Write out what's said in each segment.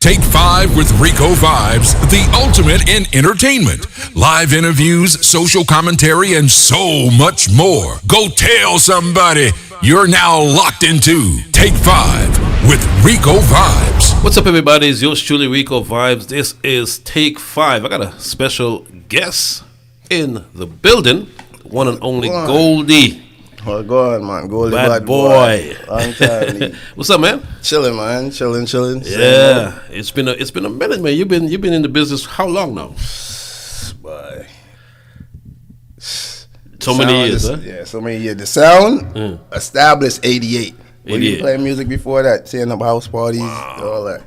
Take 5 with Ricovibes, the ultimate in entertainment. Live interviews, social commentary, and so much more. Go tell somebody you're now locked into Take 5 with Ricovibes. What's up, everybody? It's yours truly, Ricovibes. This is Take 5. I got a special guest in the building, one and only Goldie. Oh, go on, man. Goldie, bad boy. Long time. What's up, man? Chilling, man. Chilling. Yeah, it's been a minute, man. You've been in the business how long now? Boy. So many years, huh? Yeah, so many years. The sound established 88. Were you playing music before that? Setting up house parties, all that.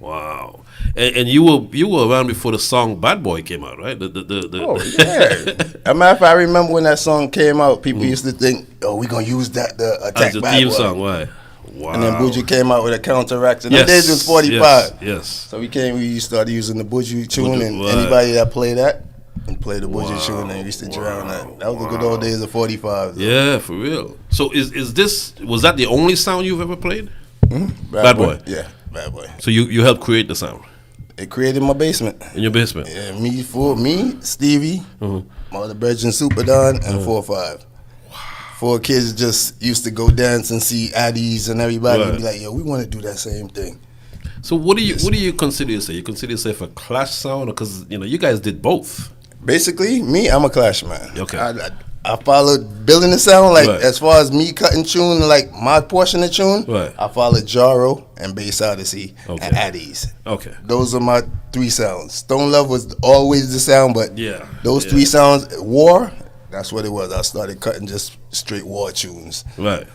Wow. And you were around before the song "Bad Boy" came out, right? Oh yeah. As a matter of fact, I remember when that song came out. People used to think, "Oh, we're gonna use that to attack as the Bad theme Boy." song, right? Wow. And then Buju came out with a counteract. And yes. the days was 45. Yes. So we started using the Buju tune, and anybody that played that and played the Buju tune, and used to drown that. That was the good old days of 45. Yeah, for real. So was that the only sound you've ever played? Mm-hmm. Bad Boy. Yeah, Bad Boy. So you helped create the sound. It created my basement. In your basement? Yeah, me, Stevie, my other brethren, Super Don, and 4-5. Wow. 4 kids just used to go dance and see Addies and everybody and be like, yo, we want to do that same thing. So what do you consider yourself? You consider yourself a Clash sound? Because, you guys did both. Basically, me, I'm a Clash man. Okay. I followed building the sound, as far as me cutting tune, like my portion of tune, I followed Jaro and Bass Odyssey and Addies. Okay. Those are my 3 sounds. Stone Love was always the sound, but those 3 sounds, War, that's what it was. I started cutting just straight war tunes. Right.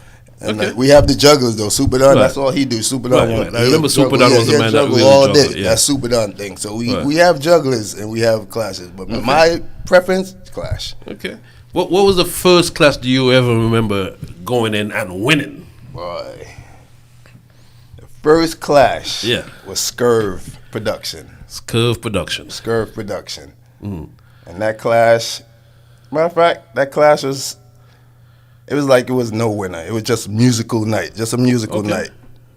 And we have the jugglers though. Super Don, that's all he do. Super Don. I remember Super Don was the man that really all juggled. day. That's Super Don thing. So we have jugglers and we have clashes. But my preference, Clash. Okay. What was the first class do you ever remember going in and winning? Boy. The first clash was Scurv Production. Scurv Production. And that clash, matter of fact, that clash was, it was like it was no winner. It was just musical night, just a musical night.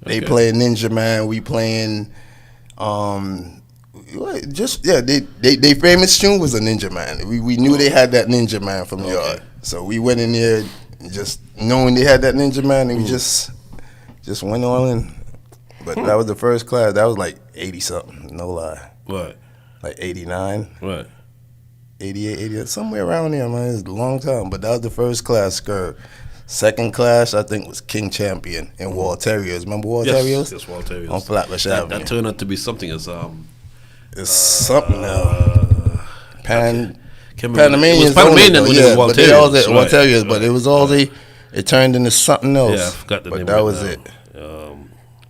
They playing Ninja Man, we playing, they famous tune was a Ninja Man. We knew they had that Ninja Man from the yard. So we went in there just knowing they had that Ninja Man, and we just went on in. But that was the first class. That was like 80 something, no lie. Right. Like 89. Right. 88, 88, somewhere around there, man. It's a long time. But that was the first class, Scurv. Second class, I think, was King Champion and Wall Terriers. Remember Wall Terriers? Yes, Wall Terriers. On Flatbush Avenue. That turned out to be something as it's something now. Panamanians. It was Panamanian when it was Wall Terriers. Wall Terriers, but it was all it turned into something else. Yeah, I forgot the name. But that was it.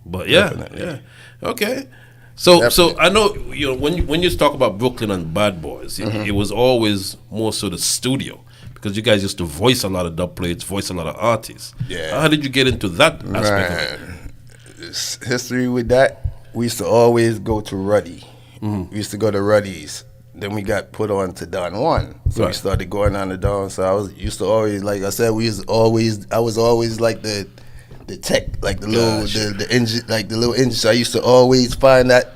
But yeah. Okay. So I know when you talk about Brooklyn and Bad Boys, it was always more so the studio because you guys used to voice a lot of dub plates, voice a lot of artists. Yeah. How did you get into that aspect of it? History with that, we used to always go to Ruddy. We used to go to Ruddy's. Then we got put on to Don Juan. So we started going on to Don. So I used to always, like I said, I was always like the tech, like the engine, like the little engine. So I used to always find that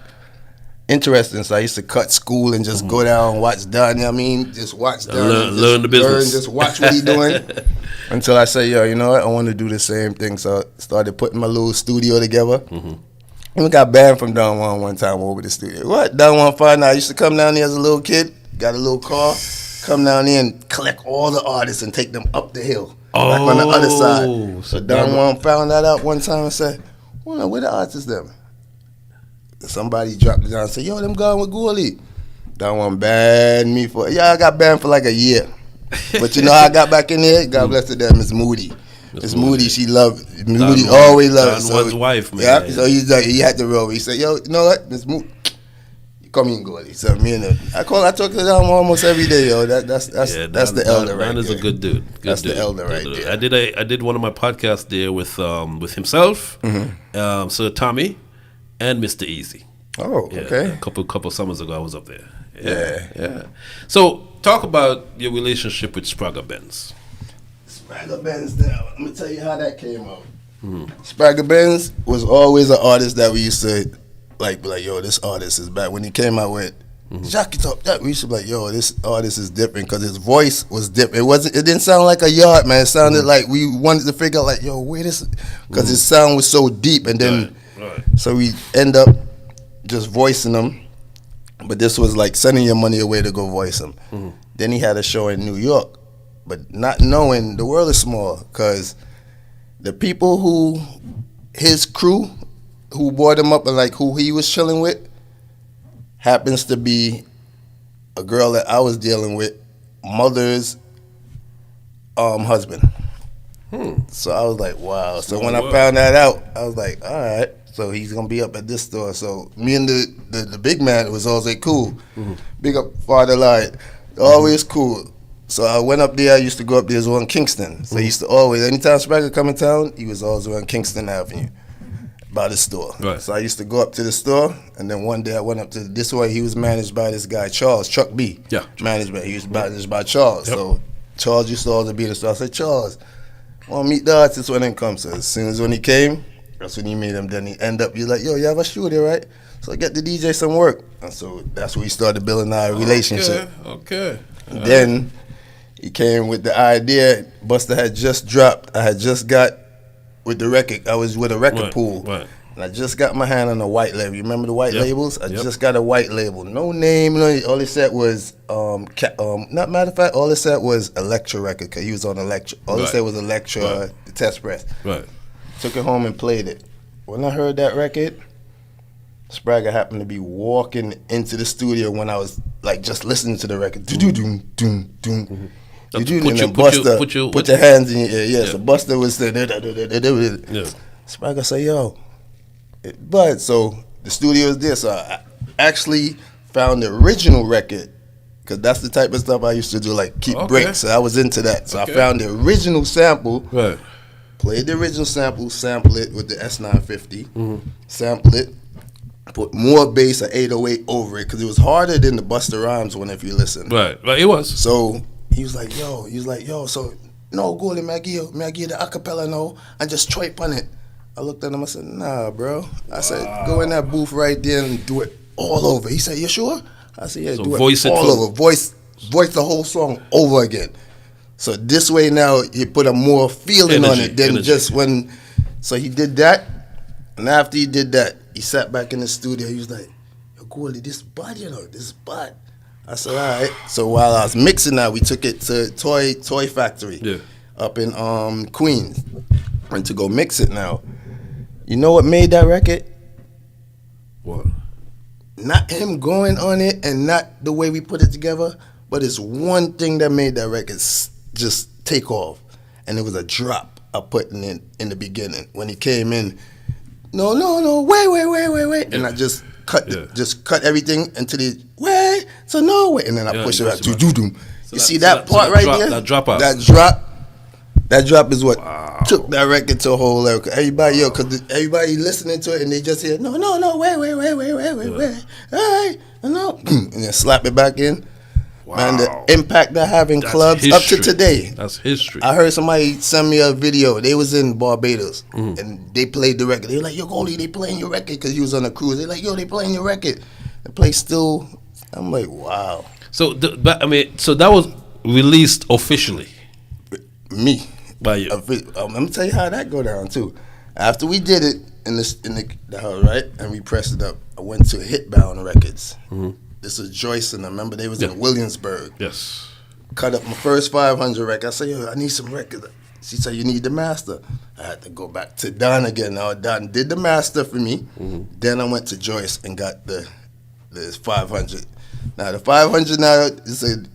interesting. So I used to cut school and just go down and watch Don. You know what I mean? Just watch Don. Learn the business. Just watch what he doing. Until I say, yo, you know what? I want to do the same thing. So I started putting my little studio together. And we got banned from Don Juan one time over the studio. What? Don Juan found out I used to come down there as a little kid, got a little car, come down there and collect all the artists and take them up the hill. Like on the other side. So Don Juan found that out one time and said, well, where the artists them? And somebody dropped it down and said, yo, them gone with Goldie. Don Juan banned me for, I got banned for like a year. But you know how I got back in there? God bless to them, Miss Moody. Miss Moody, she loved, Moody always loved. Don Juan's wife, man. Yeah, so he had to roll. He said, yo, you know what, Miss Moody, come in, Goldie. So me and I talk to Don almost every day, yo. That's the elder right there. Don is a good dude. That's the elder right there. I did one of my podcasts there with himself, Sir Tommy, and Mr. Easy. Oh, okay. A couple summers ago, I was up there. Yeah. So talk about your relationship with Spragga Benz. Spragga Benz, let me tell you how that came out. Spragga Benz was always an artist that we used to like, yo, this artist is bad. When he came out with Jackie Top, we used to be like, yo, this artist is different because his voice was different. It didn't sound like a yard man. It sounded like we wanted to figure out like, yo, where this, because his sound was so deep, and then so we end up just voicing them. But this was like sending your money away to go voice him. Then he had a show in New York, but not knowing the world is small, because the people who, his crew, who brought him up and like who he was chilling with, happens to be a girl that I was dealing with, mother's husband. So I was like, wow. So when I found that out, I was like, all right. So he's gonna be up at this store. So me and the big man was always cool. Big up Father Light, always cool. So I went up there. I used to go up there as well in Kingston. So I used to always, anytime Spragger come in town, he was always on Kingston Avenue by the store. So I used to go up to the store, and then one day I went up to this way. He was managed by this guy Charles, Chuck B. Management. He was managed by Charles. So Charles used to always be in the store. I said, Charles, I want to meet the artist when he comes. So as soon as when he came, that's when he made him. Then he end up, you're like, yo, you have a studio, right? So I get the DJ some work. And so that's where we started building our relationship. Okay. Then he came with the idea. Buster had just dropped. I had just got with the record. I was with a record pool. And I just got my hand on a white label. You remember the white labels? I just got a white label. No name. All it said was, not matter of fact, all it said was Electra record, because he was on Electra. All it said was Electra, the test press. Took it home and played it. When I heard that record, Spragger happened to be walking into the studio when I was like just listening to the record. Doom, doom, doom, doom. And then Buster, put your hands in your ear. So Buster was saying, Spragger said, yo. But so the studio is there. So I actually found the original record, because that's the type of stuff I used to do, like keep breaks. So I was into that. So I found the original sample. Played the original sample it with the S950, sample it, put more bass or 808 over it, because it was harder than the Busta Rhymes one if you listen. It was. So he was like, yo, so, no, Goldie, may I give you the acapella, no, and just twipe on it. I looked at him, I said, nah, bro. I said, go in that booth right there and do it all over. He said, you sure? I said, yeah, so do it all over. Voice the whole song over again. So this way now he put a more feeling on it than just when. So he did that, and after he did that, he sat back in the studio. He was like, yo, Goldie, this bud, this is bud. I said, all right. So while I was mixing that, we took it to Toy Factory up in Queens, and to go mix it now. You know what made that record? What? Not him going on it and not the way we put it together, but it's one thing that made that record just take off, and it was a drop I put in the beginning when he came in. No, wait, and I just cut everything until the wait, so no wait, and then I push it out. You see that part right there? That drop out. That drop is what took that record to a whole level. Everybody, because everybody listening to it and they just hear no, wait, all right, no, and then slap it back in. Wow. Man, the impact that have in clubs up to today. That's history. I heard somebody send me a video. They was in Barbados and they played the record. They were like, yo, Goldie, they playing your record, because he was on a cruise. They like, yo, they playing your record. The place still. I'm like, wow. So so that was released officially. Me. By you. Let me tell you how that go down too. After we did it in the house, right, and we pressed it up, I went to Hitbound Records. This is Joyce, and I remember they was in Williamsburg. Yes. Cut up my first 500 record. I said, yo, I need some records. She said, you need the master. I had to go back to Don again. Now Don did the master for me. Then I went to Joyce and got the 500. Now the 500 now is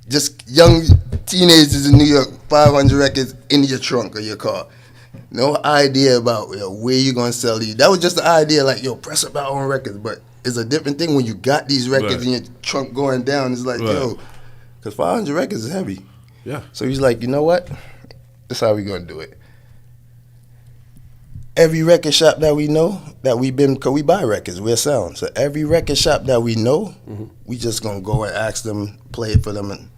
just young teenagers in New York, 500 records in your trunk of your car. No idea about where you're going to sell these. That was just the idea, like, yo, press up our own records. But it's a different thing when you got these records in your trunk going down. It's like, yo, because 500 records is heavy. Yeah. So he's like, you know what? This is how we going to do it. Every record shop that we know, that we've been, because we buy records, we're sound. So every record shop that we know, we just going to go and ask them, play it for them.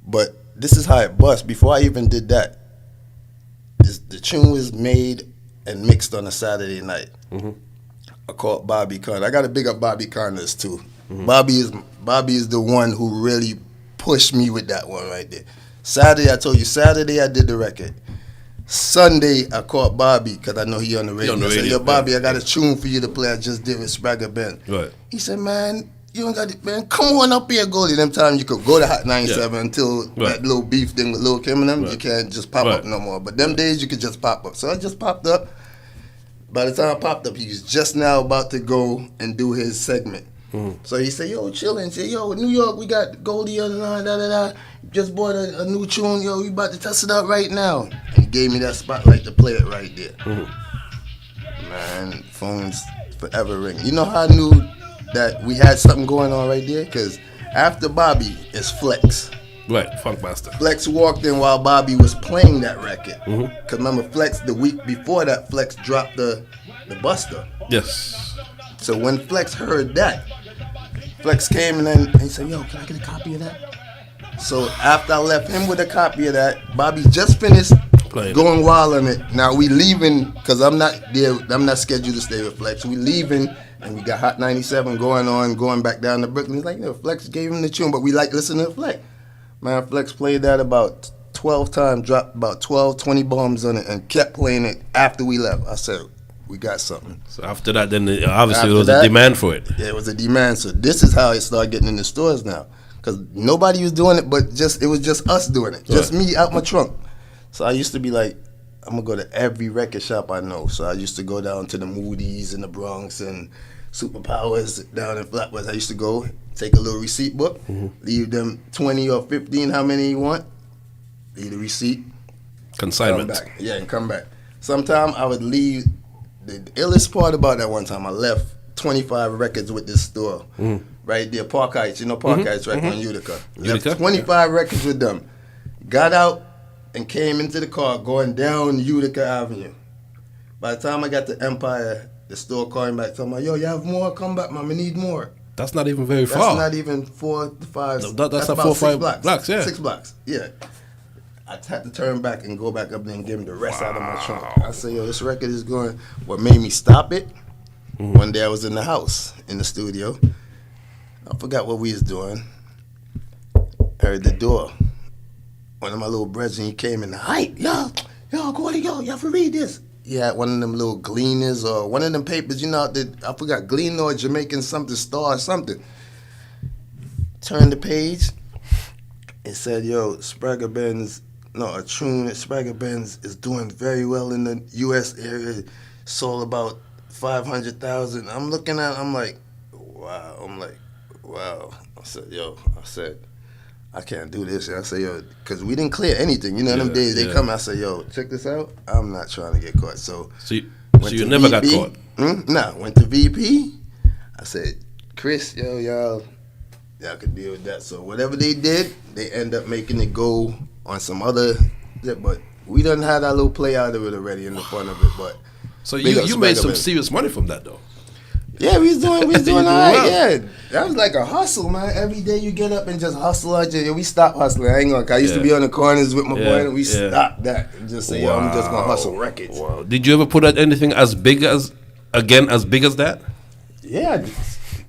But this is how it bust. Before I even did that, the tune was made and mixed on a Saturday night. I caught Bobby Conn. I got to big up Bobby Connors too. Bobby is the one who really pushed me with that one right there. Saturday, I told you, Saturday I did the record. Sunday, I caught Bobby because I know he on the radio. I said, yo, Bobby, I got a tune for you to play. I just did with Spragga Ben. Right. He said, man, you don't got it, man. Come on up here, Goldie. Them times you could go to Hot 97 until that little beef thing with Lil Kim and them, you can't just pop up no more. But them days, you could just pop up. So I just popped up. By the time I popped up, he was just now about to go and do his segment. So he said, yo, chillin'. Say, yo, New York, we got Goldie on the line, da-da-da. Just bought a new tune. Yo, we about to test it out right now. And he gave me that spotlight to play it right there. Man, phones forever ring. You know how I knew that we had something going on right there? Because after Bobby, it's Flex. Right, Funkmaster. Flex walked in while Bobby was playing that record. Because remember, Flex, the week before that, Flex dropped the Buster. Yes. So when Flex heard that, Flex came and then he said, yo, can I get a copy of that? So after I left him with a copy of that, Bobby just finished going wild on it. Now we leaving, because I'm not there, I'm not scheduled to stay with Flex. We leaving, and we got Hot 97 going back down to Brooklyn. He's like, yo, Flex gave him the tune, but we like listening to Flex. Man, Flex played that about 12 times, dropped about 12, 20 bombs on it, and kept playing it after we left. I said, we got something. So after that, then obviously there was a demand for it. Yeah, it was a demand. So this is how it started getting in the stores now. Because nobody was doing it, but it was just us doing it. Just me out my trunk. So I used to be like, I'm going to go to every record shop I know. So I used to go down to the Moody's in the Bronx and Superpowers down in Flatbush. I used to go, take a little receipt book, leave them 20 or 15, how many you want, leave the receipt. Consignment. Come back. Yeah, and come back. Sometimes I would leave. The illest part about that one time, I left 25 records with this store. Right there, Park Heights. You know Park Heights right on Utica. Left 25 records with them. Got out and came into the car going down Utica Avenue. By the time I got to Empire, the store calling back, telling me, yo, you have more? Come back, man. We need more. That's not even very far. That's not even 4 to 5. That's about 4 or 5 blocks. Yeah. 6 blocks, yeah. I had to turn back and go back up there and give him the rest out of my trunk. I said, yo, this record is going. What made me stop it, one day I was in the house, in the studio. I forgot what we was doing. Heard the door. One of my little brethren, he came in the height. Yo, Goldie, you have to read this. He had one of them little Gleaners or one of them papers, I forgot, Gleaner or Jamaican something, Star or something. Turned the page. It said, yo, Spragga Benz, a tune at Spragga Benz is doing very well in the U.S. area. Sold about 500,000. I'm looking at it, I'm like, wow. I said, I can't do this. I said, yo, because we didn't clear anything. Them days they come, I said, yo, check this out. I'm not trying to get caught. So you never got caught? No, went to VP. I said, Chris, yo, y'all could deal with that. So whatever they did, they end up making it go on some other, but we done had our little play out of it already in the fun of it. But so you made some serious money from that though. Yeah, we was doing all right. Yeah, that was like a hustle, man. Every day you get up and just hustle out. We stopped hustling. I ain't gonna. I used to be on the corners with my boy, and we stopped that and just say, yo, I'm just gonna hustle records. Wow. Did you ever put out anything as big as that? Yeah.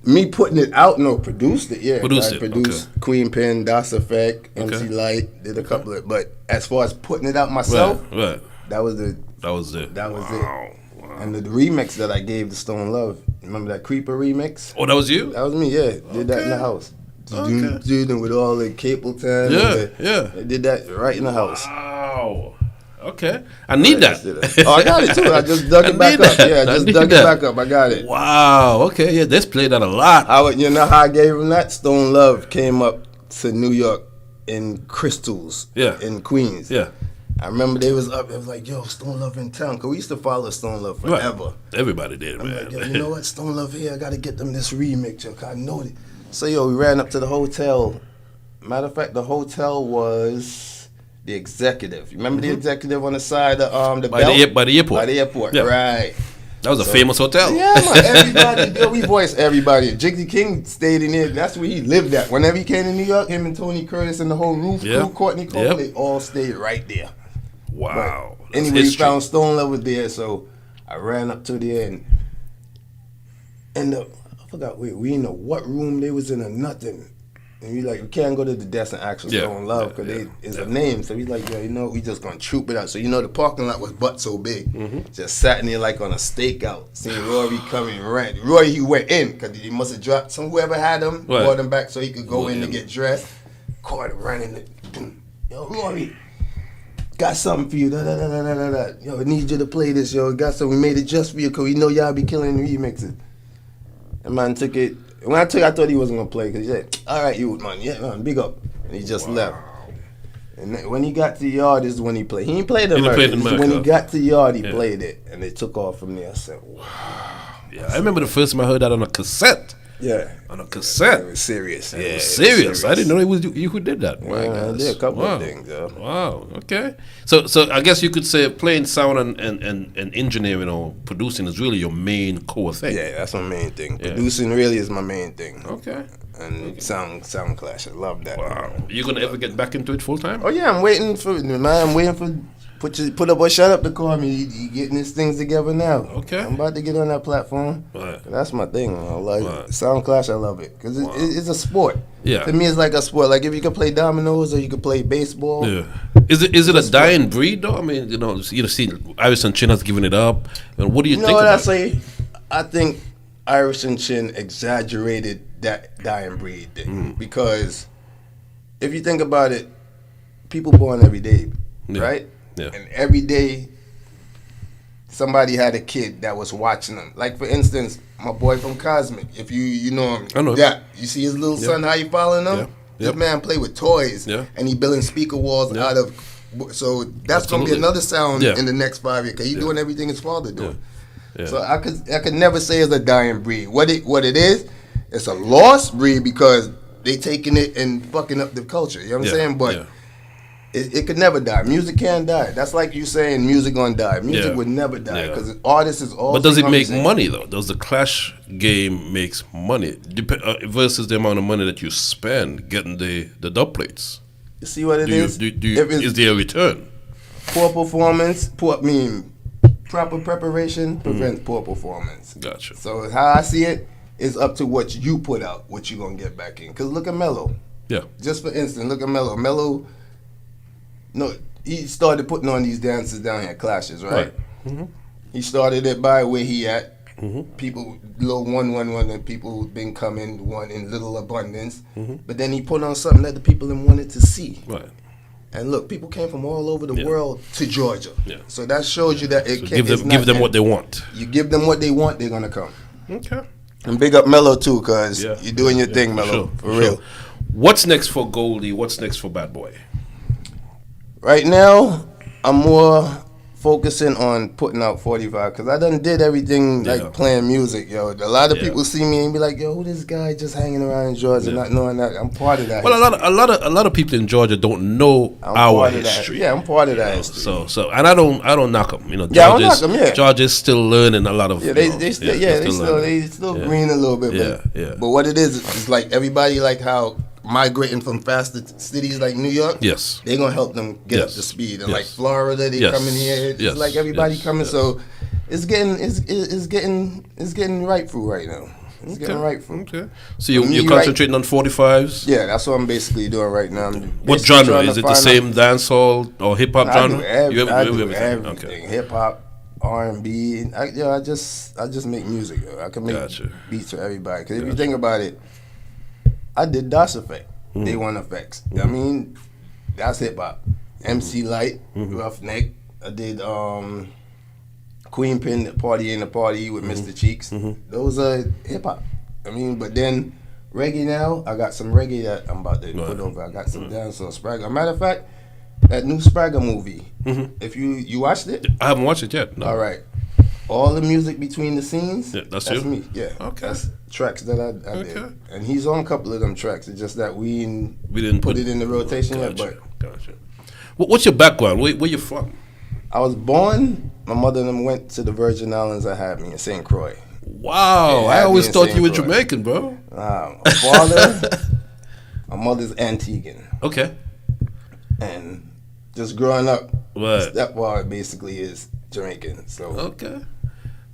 Me putting it out, produced it, yeah. Produced it. Queen Pen, Das Effect, MC Light, did a couple of, but as far as putting it out myself, right. That was it. Wow. And the remix that I gave to Stone Love, remember that Creeper remix? Oh, that was you? That was me, yeah. Did that in the house. Dude, with all the Capleton. I did that right in the house. Wow. Okay. I need that. I got it too. I just dug it back up. Yeah, I just dug it back up. I got it. Wow. Okay. Yeah, they played that a lot. You know how I gave him that? Stone Love came up to New York in Crystals. Yeah. In Queens. Yeah. I remember they was up. It was like, yo, Stone Love in town. Because we used to follow Stone Love forever. Right. Everybody did, man. Like, yo, you know what? Stone Love here. I got to get them this remix. Yo, I know it. So, yo, we ran up to the hotel. Matter of fact, the hotel was the Executive. You remember the Executive on the side of the by the airport? By the airport, yeah. Right. That was a famous hotel. Yeah, man. Everybody, we voiced everybody. Jigsy King stayed in there. That's where he lived at. Whenever he came to New York, him and Tony Curtis and the whole roof crew, Courtney Cole, they all stayed right there. Wow. Anyway, we found Stone Love was there, so I ran up to there and And I forgot, we in what room they was in or nothing. And we like, we can't go to the desk and ask for Stone Love because it's a name. So we like, we just gonna troop it out. So the parking lot was but so big. Just sat in there like on a stakeout. Seeing Rory coming right. Rory, he went in because he must have dropped whoever had him, brought him back so he could go in to get dressed. Caught him running. Yo, Rory, got something for you. Yo, I need you to play this. Yo, got something. We made it just for you because we know y'all be killing the remixes. The man took it. When I thought he wasn't gonna play because he said, "All right, you man, yeah, man, big up," and he just left. And then when he got to Yard, this is when he played. He ain't played it. When he got to Yard, he played it, and it took off from there. I said, "Wow." Yeah, I remember the first time I heard that on a cassette. Yeah, on a cassette. It was serious. Yeah, it was serious. I didn't know it was you who did that. Yeah, I did a couple of things. Yeah. Wow. Okay. So I guess you could say playing sound and engineering or producing is really your main core thing. Yeah, that's my main thing. Yeah. Producing really is my main thing. Okay. And sound clash. I love that. Wow. You gonna ever get back into it full time? Oh yeah, I'm waiting for Put Up or Shut Up to call me. He getting his things together now. Okay. I'm about to get on that platform. Right. That's my thing. I like Sound Clash. I love it because it's a sport. Yeah. To me, it's like a sport. Like if you can play dominoes or you can play baseball. Yeah. Is it a dying breed though? I mean, you see, Iris and Chin has given it up. And what do you think? What about I say? I think Iris and Chin exaggerated that dying breed thing because if you think about it, people born every day, right? Yeah. And every day, somebody had a kid that was watching them. Like, for instance, my boy from Cosmic. If you know him. I know. Yeah. You see his little son, how you following him? Yeah. This man play with toys. Yeah. And he building speaker walls out of... So that's going to be another sound in the next 5 years. Because he's doing everything his father doing. Yeah. So I could never say it's a dying breed. What it is, it's a lost breed because they taking it and fucking up the culture. You know what I'm saying? But... It could never die. Music can't die. That's like you saying music gonna die. Music would never die because artists is always. But does it make money though? Does the Clash game makes money versus the amount of money that you spend getting the dub plates? You see what it is? Is there a return? Poor performance. Proper preparation prevents poor performance. Gotcha. So how I see it is up to what you put out, what you gonna get back in. Cause look at Mello. Yeah. Just for instance, look at Mello. Mello. No, he started putting on these dances down here, Clashes, right? Mm-hmm. He started it by where he at. Mm-hmm. People, little 111, and people been coming one in little abundance. Mm-hmm. But then he put on something that the people wanted to see. Right. And look, people came from all over the world to Georgia. Yeah. So that shows you that give them what they want. You give them what they want, they're gonna come. Okay. And big up Mello too, cause you're doing your thing, Mello, for real. What's next for Goldie? What's next for Bad Boy? Right now, I'm more focusing on putting out 45 because I done did everything like playing music, yo. A lot of people see me and be like, yo, who this guy just hanging around in Georgia not knowing that? I'm part of that. Well, a lot of people in Georgia don't know our history. Yeah, I'm part of that history. So and I don't knock them. You know, I don't knock them. Yeah, Georgia's still learning a lot of. Yeah, they still green a little bit. But what it is like everybody like how. Migrating from faster cities like New York, they're gonna help them get up to speed. And like Florida, they coming here. It's like everybody coming, so it's getting right through right now. It's getting right through. Okay. So you're concentrating on 45s? Yeah, that's what I'm basically doing right now. What genre is it? The same dancehall or hip hop genre? I do everything. Okay. Hip hop, R&B. I just make music. I can make beats for everybody. Because if you think about it. I did DOS Effect, Day One Effects. I mean, that's hip hop. MC Light, Roughneck. I did Queen Pin, Party in the Party with Mr. Cheeks. Those are hip hop. I mean, but then reggae now, I got some reggae that I'm about to put over. I got some dancehall Spragga. Matter of fact, that new Spragga movie. If you watched it, I haven't watched it yet. No. All right. All the music between the scenes, that's me. Yeah, okay. That's tracks that I did, and he's on a couple of them tracks. It's just that we didn't put it in the rotation yet. But gotcha. What's your background? Where you from? I was born. My mother and them went to the Virgin Islands. I had me in St. Croix. Wow, I always thought you were Jamaican, bro. My father, my mother's Antiguan. Okay. And just growing up, what? stepfather basically is Jamaican. So okay.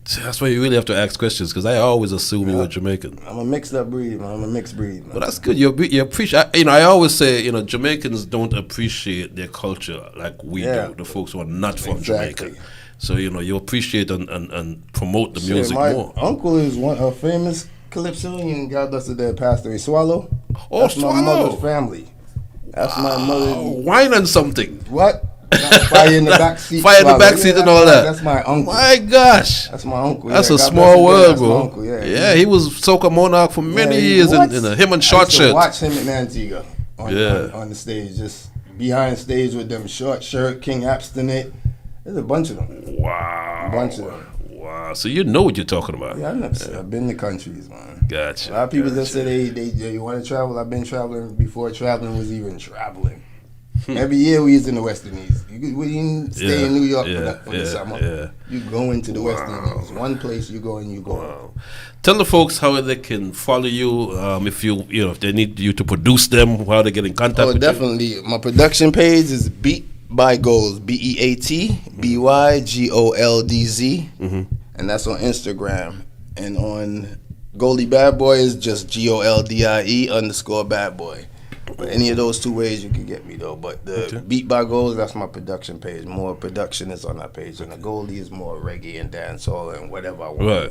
That's why you really have to ask questions, because I always assume you were Jamaican. I'm a mixed up breed, man. I'm a mixed breed, man. Well, that's good. You appreciate. You know, I always say, Jamaicans don't appreciate their culture like we do. The folks who are not from Jamaica. So you appreciate and promote the music more. My uncle is a famous calypsonian. God bless the dead, passed away. Swallow. Oh, that's Swallow. My mother's family. That's my mother. Wine and something. What? Fire in the backseat. Fire in the backseat and all that. That's my uncle. My gosh. That's my uncle. That's a God small world, bro. Uncle, yeah, he was soca monarch for many years in him and short shirt. Watch him in Antigua on the stage, just behind stage with them short shirt, King Abstinent. There's a bunch of them. Wow. A bunch of them. Wow. So you know what you're talking about. Yeah, I've been to countries, man. Gotcha. A lot of people just say they want to travel. I've been traveling before traveling was even traveling. Every year we was in the West Indies. We didn't stay in New York for the summer. Yeah. You go into the West Indies. One place you go and you go. Wow. Tell the folks how they can follow you. If they need you to produce them, how they get in contact with definitely. You. My production page is Beat by Golds, BeatByGoldz, and that's on Instagram. And on Goldie Bad Boy is just GOLDIE_Bad Boy. But any of those two ways you can get me though. But the Beat by Golds, that's my production page. More production is on that page, and the Goldie is more reggae and dancehall and whatever I want. Right.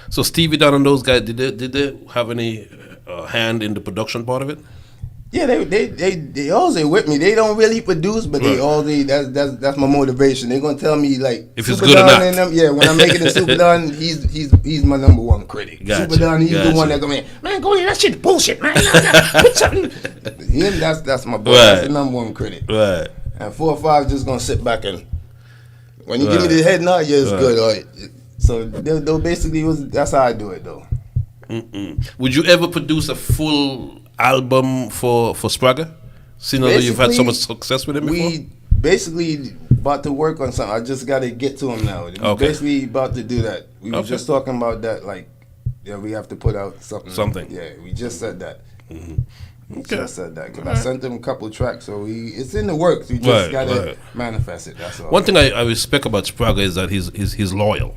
So Stevie Don and those guys, did they have any hand in the production part of it? Yeah, they always with me. They don't really produce, but they always that's my motivation. They're gonna tell me like if it's good or not. When I'm making the Super Don, he's my number one critic. Gotcha. Super Don, he's the one that go man, go ahead, that shit bullshit, man. Put something. Him, that's my boy. That's the number one critic. Right. And 4 or 5 just gonna sit back and when you give me the head nod, it's good. All right. So they'll basically that's how I do it though. Would you ever produce a full album for Spragga? Seeing though you've had so much success with him before? We basically about to work on something. I just got to get to him now. We're basically about to do that. We were just talking about that, like, we have to put out something. Yeah, we just said that. We just said that. Because I sent him a couple tracks, so it's in the works. We just got to manifest it, that's all. One thing I respect about Spragga is that he's loyal.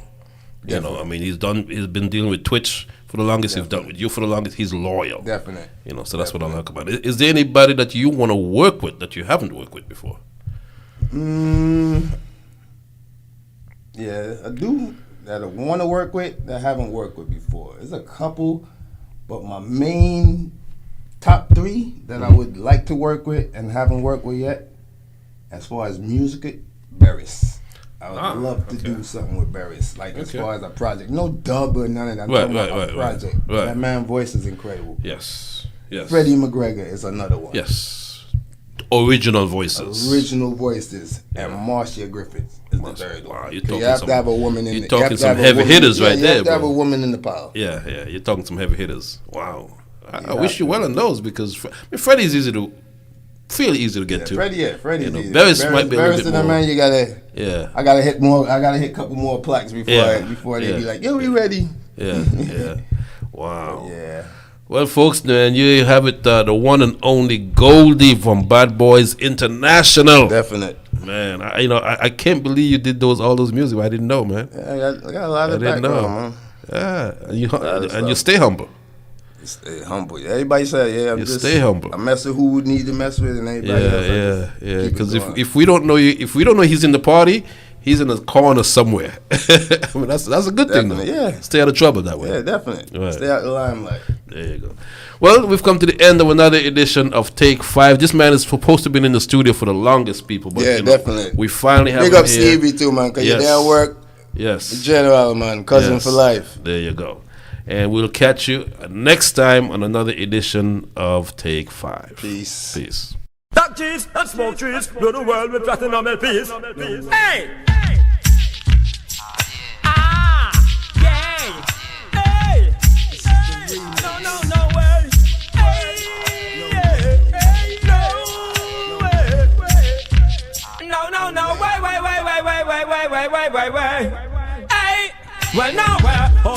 You know, I mean, he's been dealing with Twitch for the longest. He's done with you for the longest. He's loyal. Definitely. You know, so that's what I like about it. Is there anybody that you want to work with that you haven't worked with before? Yeah, I do that I want to work with that I haven't worked with before. There's a couple, but my main top 3 that I would like to work with and haven't worked with yet, as far as music, Barris. I would love to do something with Barris, like as far as a project. No dub or none of that. A project. Right. That man's voice is incredible. Yes. Freddie McGregor is another one. Yes. Original voices. And Marcia Griffiths is the third one. Wow, you have to have a woman in the You're talking some heavy hitters right there, You have to have a woman in the pile. Yeah. You're talking some heavy hitters. Wow. I wish you well on those because Freddie's fairly easy to get to. Freddie's easy. Barris might be a little bit more. Man, you gotta. Yeah. I gotta hit a couple more plaques before they be like, yo, we ready. Yeah. Wow. Yeah. Well, folks, man, you have it, the one and only Goldie from Bad Boys International. Definite. Man, I can't believe you did all those music. I didn't know, man. Yeah, I got a lot of background, man. Yeah, and you stay humble. Stay humble. Everybody say, stay humble. I mess with who need to mess with, and everybody else. Yeah. Because if we don't know he's in the party, he's in the corner somewhere. I mean, that's a good thing, though. Yeah. Stay out of trouble that way. Yeah, definitely. Right. Stay out the limelight. There you go. Well, we've come to the end of another edition of Take 5. This man is supposed to be in the studio for the longest, people. But, definitely. We finally have Big up Stevie, too, man, because you're there at work. Yes. The general, man. Cousin for life. There you go. And we'll catch you next time on another edition of Take 5. Peace. Dark cheese and smoke trees, blow the world with platinum LPs. Hey! Hey! No way! Way. Hey! Well, now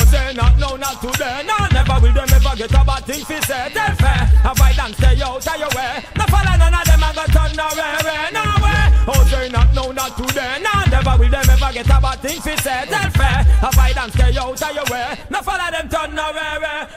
say not today. No, never will them ever get a bad thing fi say. Tell fair, avoid and stay out of your way. No follow none of them and go turn no way. No way. Say not today. No, never will them ever get get a bad thing fi say. Tell fair, avoid and stay out of your way. No follow them turn nowhere.